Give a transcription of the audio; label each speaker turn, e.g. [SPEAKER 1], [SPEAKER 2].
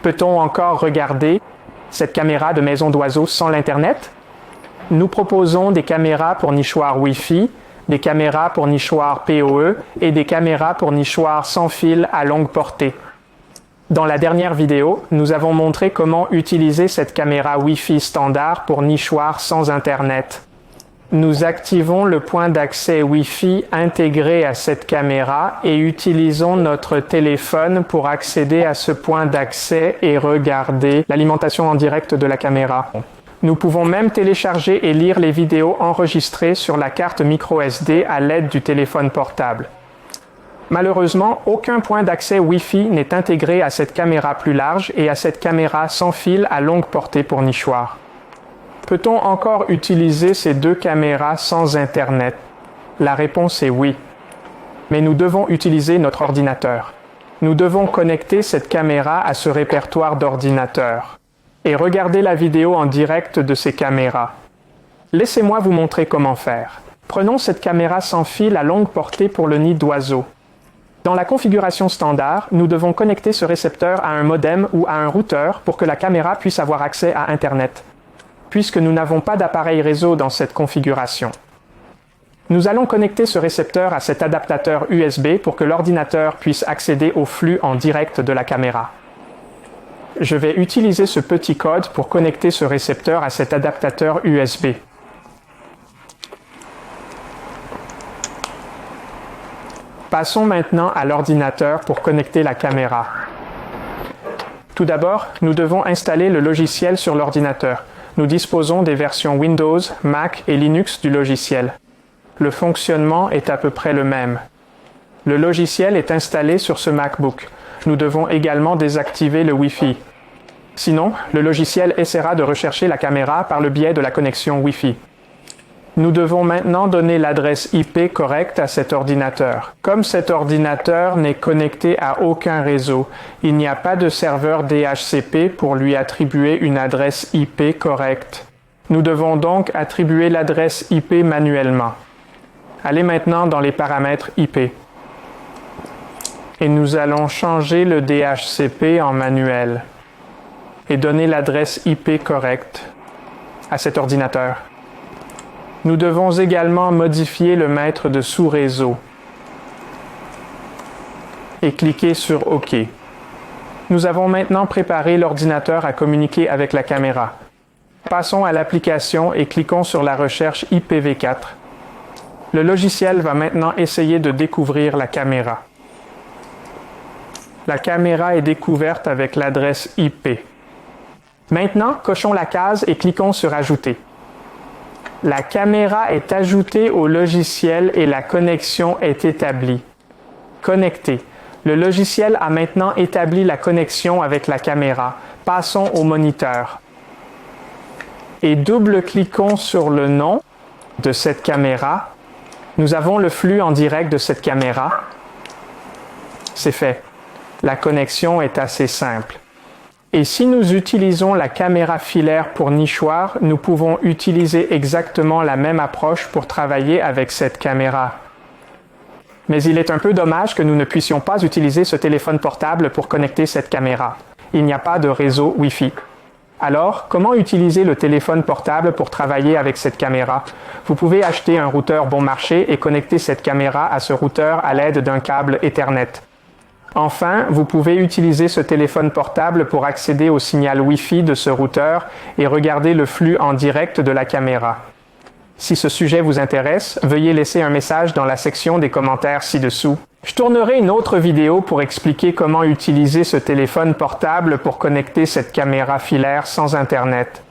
[SPEAKER 1] Peut-on encore regarder cette caméra de maison d'oiseau sans l'Internet? Nous proposons des caméras pour nichoir Wi-Fi, des caméras pour nichoir PoE et des caméras pour nichoir sans fil à longue portée. Dans la dernière vidéo, nous avons montré comment utiliser cette caméra Wi-Fi standard pour nichoir sans Internet. Nous activons le point d'accès Wi-Fi intégré à cette caméra et utilisons notre téléphone pour accéder à ce point d'accès et regarder l'alimentation en direct de la caméra. Nous pouvons même télécharger et lire les vidéos enregistrées sur la carte microSD à l'aide du téléphone portable. Malheureusement, aucun point d'accès Wi-Fi n'est intégré à cette caméra plus large et à cette caméra sans fil à longue portée pour nichoir. Peut-on encore utiliser ces deux caméras sans Internet? La réponse est oui. Mais nous devons utiliser notre ordinateur. Nous devons connecter cette caméra à ce répertoire d'ordinateur et regarder la vidéo en direct de ces caméras. Laissez-moi vous montrer comment faire. Prenons cette caméra sans fil à longue portée pour le nid d'oiseau. Dans la configuration standard, nous devons connecter ce récepteur à un modem ou à un routeur pour que la caméra puisse avoir accès à Internet, puisque nous n'avons pas d'appareil réseau dans cette configuration. Nous allons connecter ce récepteur à cet adaptateur USB pour que l'ordinateur puisse accéder au flux en direct de la caméra. Je vais utiliser ce petit code pour connecter ce récepteur à cet adaptateur USB. Passons maintenant à l'ordinateur pour connecter la caméra. Tout d'abord, nous devons installer le logiciel sur l'ordinateur. Nous disposons des versions Windows, Mac et Linux du logiciel. Le fonctionnement est à peu près le même. Le logiciel est installé sur ce MacBook. Nous devons également désactiver le Wi-Fi. Sinon, le logiciel essaiera de rechercher la caméra par le biais de la connexion Wi-Fi. Nous devons maintenant donner l'adresse IP correcte à cet ordinateur. Comme cet ordinateur n'est connecté à aucun réseau, il n'y a pas de serveur DHCP pour lui attribuer une adresse IP correcte. Nous devons donc attribuer l'adresse IP manuellement. Allez maintenant dans les paramètres IP. Et nous allons changer le DHCP en manuel et donner l'adresse IP correcte à cet ordinateur. Nous devons également modifier le maître de sous-réseau et cliquer sur OK. Nous avons maintenant préparé l'ordinateur à communiquer avec la caméra. Passons à l'application et cliquons sur la recherche IPv4. Le logiciel va maintenant essayer de découvrir la caméra. La caméra est découverte avec l'adresse IP. Maintenant, cochons la case et cliquons sur Ajouter. La caméra est ajoutée au logiciel et la connexion est établie. Connecté. Le logiciel a maintenant établi la connexion avec la caméra. Passons au moniteur. Et double-cliquons sur le nom de cette caméra. Nous avons le flux en direct de cette caméra. C'est fait. La connexion est assez simple. Et si nous utilisons la caméra filaire pour nichoir, nous pouvons utiliser exactement la même approche pour travailler avec cette caméra. Mais il est un peu dommage que nous ne puissions pas utiliser ce téléphone portable pour connecter cette caméra. Il n'y a pas de réseau Wi-Fi. Alors, comment utiliser le téléphone portable pour travailler avec cette caméra? Vous pouvez acheter un routeur bon marché et connecter cette caméra à ce routeur à l'aide d'un câble Ethernet. Enfin, vous pouvez utiliser ce téléphone portable pour accéder au signal Wi-Fi de ce routeur et regarder le flux en direct de la caméra. Si ce sujet vous intéresse, veuillez laisser un message dans la section des commentaires ci-dessous. Je tournerai une autre vidéo pour expliquer comment utiliser ce téléphone portable pour connecter cette caméra filaire sans Internet.